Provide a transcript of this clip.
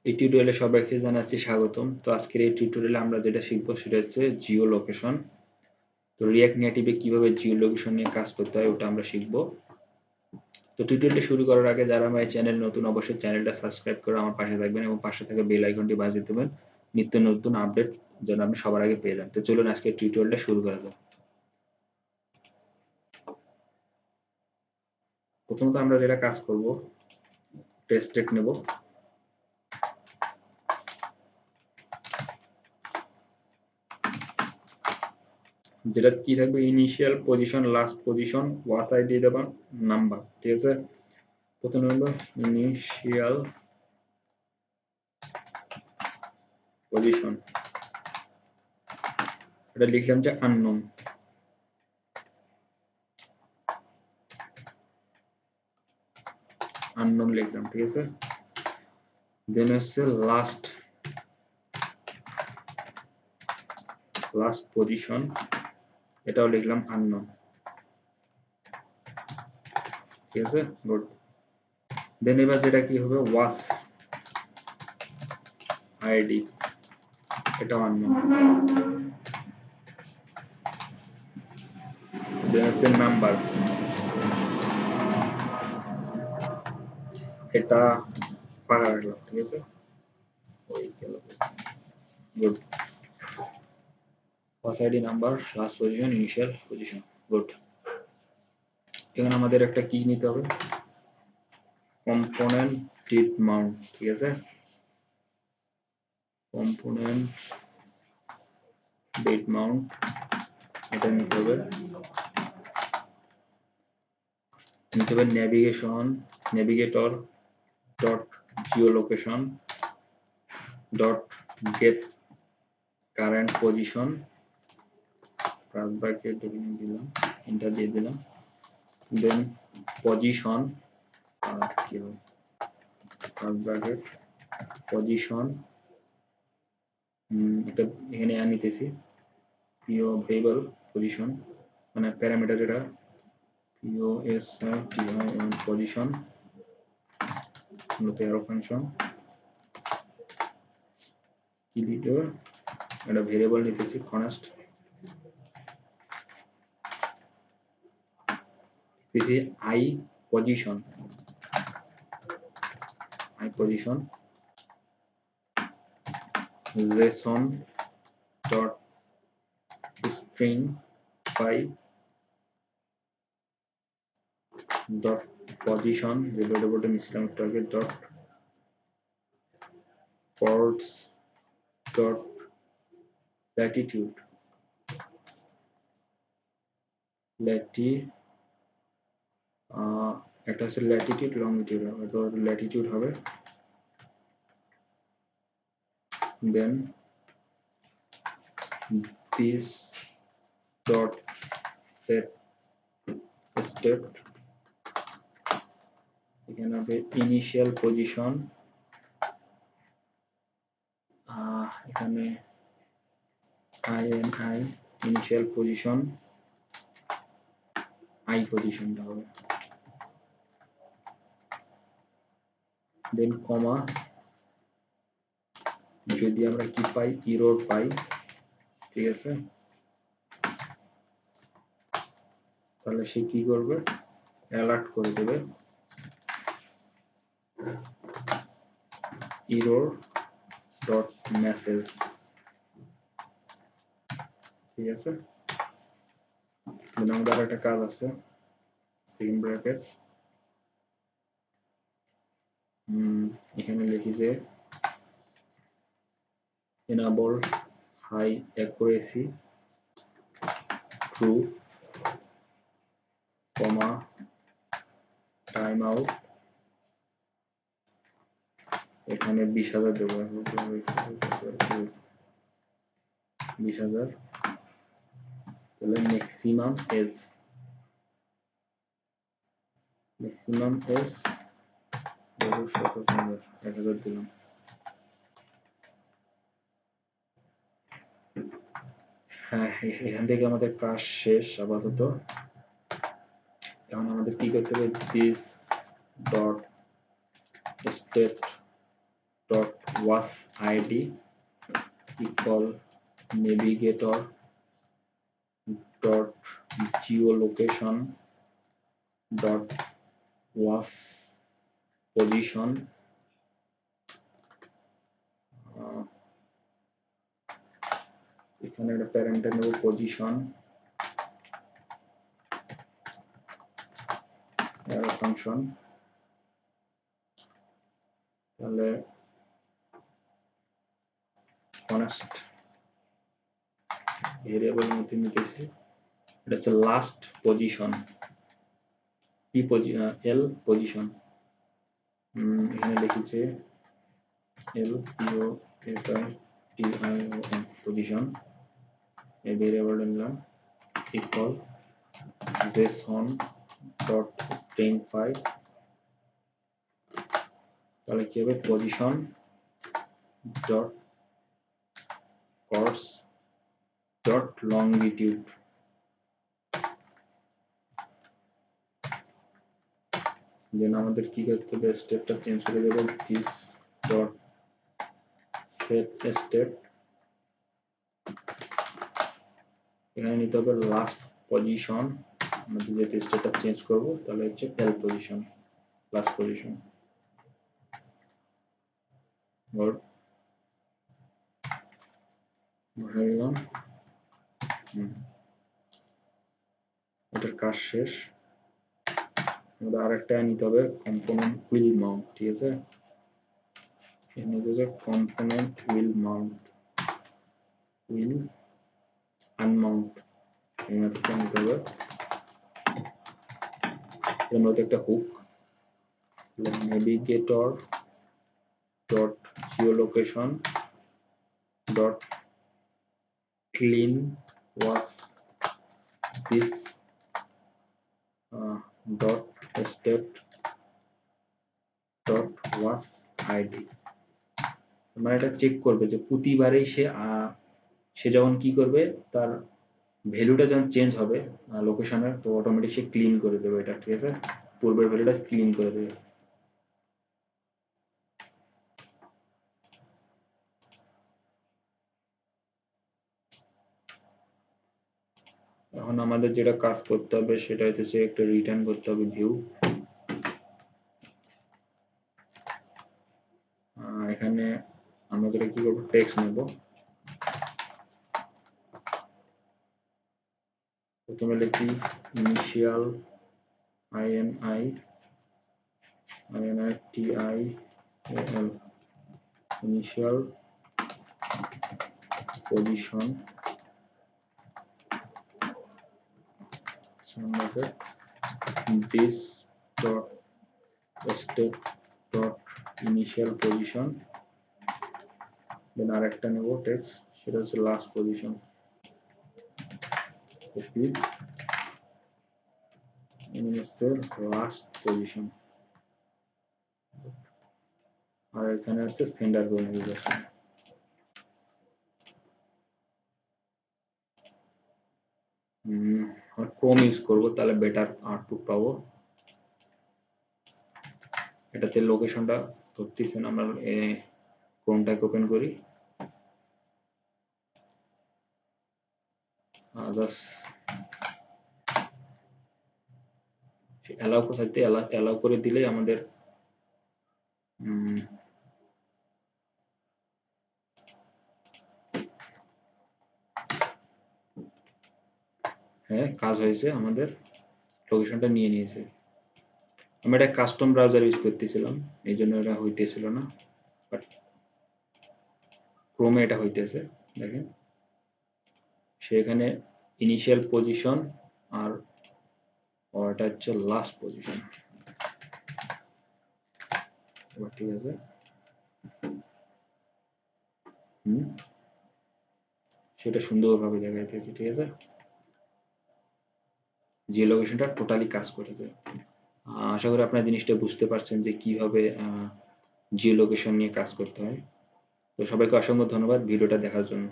এই টিউটোরিয়ালে সবাইকে জানাচ্ছি স্বাগতম। তো আজকের এই টিউটোরিয়ালে আমরা যেটা শিখবো সেটা হচ্ছে জিও লোকেশন। তো রিঅ্যাক্ট নেটিভে কিভাবে জিও লোকেশন নিয়ে কাজ করতে হয় ওটা আমরা শিখবো। তো টিউটোরিয়ালটা শুরু করার আগে যারা আমার এই চ্যানেল নতুন, অবশ্যই চ্যানেলটা সাবস্ক্রাইব করে আমার পাশে থাকবেন এবং পাশে থাকা বেল আইকনটি বাজিয়ে দেবেন নিত্য নতুন আপডেট যেন আপনি সবার আগে পেয়ে যান। তো চলুন আজকে টিউটোরিয়ালটা শুরু করা যাক। প্রথমত আমরা যেটা কাজ করব, টেস্ট স্টেট নেব। যেটা কি থাকবে, initial position, last position, oath ID দেবেন, নাম্বার। ঠিক আছে, প্রথমে হলো ইনিশিয়াল পজিশন, এটা লিখলাম যে আননোন। আননোন লিখলাম, ঠিক আছে। দেন হচ্ছে লাস্ট পজিশন, এটাও লিখলাম আননোন, ঠিক আছে, গুড। দেন এবার যেটা কি হবে, ওয়াচ আইডি, এটাও আননোন। দেন হচ্ছে নাম্বার, এটা ফাঁকা রাখলাম, ঠিক আছে, good. Watch ID, number, last position, initial position, good. এখানে আমাদের একটা কি নিতে হবে, কম্পোনেন্ট ডিট মাউন্ট, ঠিক আছে, কম্পোনেন্ট ডিট মাউন্ট, এটা নিতে হবে। Navigator dot geolocation dot get current position, plus bracket দিলাম, এন্টার দিয়ে দিলাম। দেন পজিশন, কি হবে, প্লাস ব্র্যাকেট পজিশন, এটা এখানে নিতেছি পিও ভেরিয়েবল পজিশন, মানে প্যারামিটার যেটা পজিশন, মূলত অ্যারো ফাংশন, কি দিতে একটা ভেরিয়েবল নিতেছি const, this is I position JSON dot string 5 dot position যেটা মিশলাম একটু আগে dot ports dot latitude একটা আছে ল্যাটিটিউড, লংটিটিউড হবে, তো ল্যাটিটিউড হবে। দেন this dot set state, এখানে হবে ইনিশিয়াল পজিশন, এখানে INI ইনিশিয়াল পজিশন, I পজিশনটা হবে। দেন কমা, যদি আমরা কি পাই, এরর পাই, ঠিক আছে, তাহলে সে কি করবে, অ্যালার্ট করে দেবে এরর ডট মেসেজ, ঠিক আছে। আমাদের আর একটা কাজ আছে, সিম ব্র্যাকেট, এখানে লিখি যে enable high accuracy true, comma time out, এখানে 20,000 দেবো, 20,000, তাহলে ম্যাক্সিমাম এস 1,000 দিলাম। হ্যাঁ, এখান থেকে আমাদের কাজ শেষ আপাতত। এখন আমাদের কি করতে হবে, this dot state dot was id equal navigator dot geolocation dot was position এখানে একটা প্যারেন্টের নেব পজিশন অ্যারো ফাংশন তাহলে কনস্ট ভেরিয়েবল মধ্যে নিতেছি এটা হচ্ছে লাস্ট পজিশন কি এল পজিশন এখানে লিখেছে L P O S I T I O N position এই ভেরিয়েবল নিলাম equal json dot string file তাহলে কি হবে position dot course dot longitude then আমাদের কি করতে হবে স্টেপটা চেঞ্জ করে দেব this dot set state এখানে নিতে হবে লাস্ট পজিশন আমাদের যেটা স্টেটটা চেঞ্জ করব তাহলে হচ্ছে এল পজিশন লাস্ট পজিশন আর বসাইলাম এটার কাজ শেষ আমাদের আরেকটা নিতে হবে কম্পোনেন্ট হুইল মাউন্ট ঠিক আছে এখানে নিতে হবে কম্পোনেন্ট হুইল মাউন্ট হুইল আনমাউন্ট এই মেথডটা নিতে হবে এর মধ্যে একটা hook navigator dot geolocation dot clean was this dot state dot was id মানে এটা চেক করবে যে প্রতিবারেই সে যখন কি করবে তার ভ্যালুটা যখন চেঞ্জ হবে লোকেশনের তো অটোমেটিক সে ক্লিন করে দেবে এটা ঠিক আছে পূর্বের ভ্যালুটা ক্লিন করে দেবে এখন আমাদের যেটা কাজ করতে হবে সেটা হচ্ছে একটা রিটার্ন করতে হবে ভিউ এখানে আমরা যেটা কি করব টেক্সট নেব প্রথমে লিখি initial INITIAL initial position this dot state dot initial position then আরেকটা নেব টেক্সট সেটা হচ্ছে last position copy last position আর এখানে হচ্ছে সেন্ডার ভ্যালিডেশন ক্রোম ইউজ করব তাহলে বেটার আউটপুট পাবো এটাতে লোকেশনটা ধরতেছেন আমরা ক্রোমটাকে ওপেন করি জাস্ট অ্যালাউ কোথাতে অ্যালাউ করে দিলে আমাদের হ্যাঁ কাজ হয়েছে আমাদের লোকেশনটা নিয়ে নিয়েছে আমি একটা কাস্টম ব্রাউজার ইউজ করতেছিলাম এই জন্য এটা হইতেছিল না বাট ক্রোমে এটা হইতেছে দেখেন সেখানে ইনিশিয়াল পজিশন আর এটা হচ্ছে লাস্ট পজিশন ঠিক আছে সেটা সুন্দরভাবে দেখাইতেছে ঠিক আছে জিওলোকেশনটা টোটালি কাজ করেছে আশা করি আপনারা জিনিসটা বুঝতে পারছেন যে কিভাবে জিওলোকেশন নিয়ে কাজ করতে হয় তো সবাইকে অসংখ্য ধন্যবাদ ভিডিওটা দেখার জন্য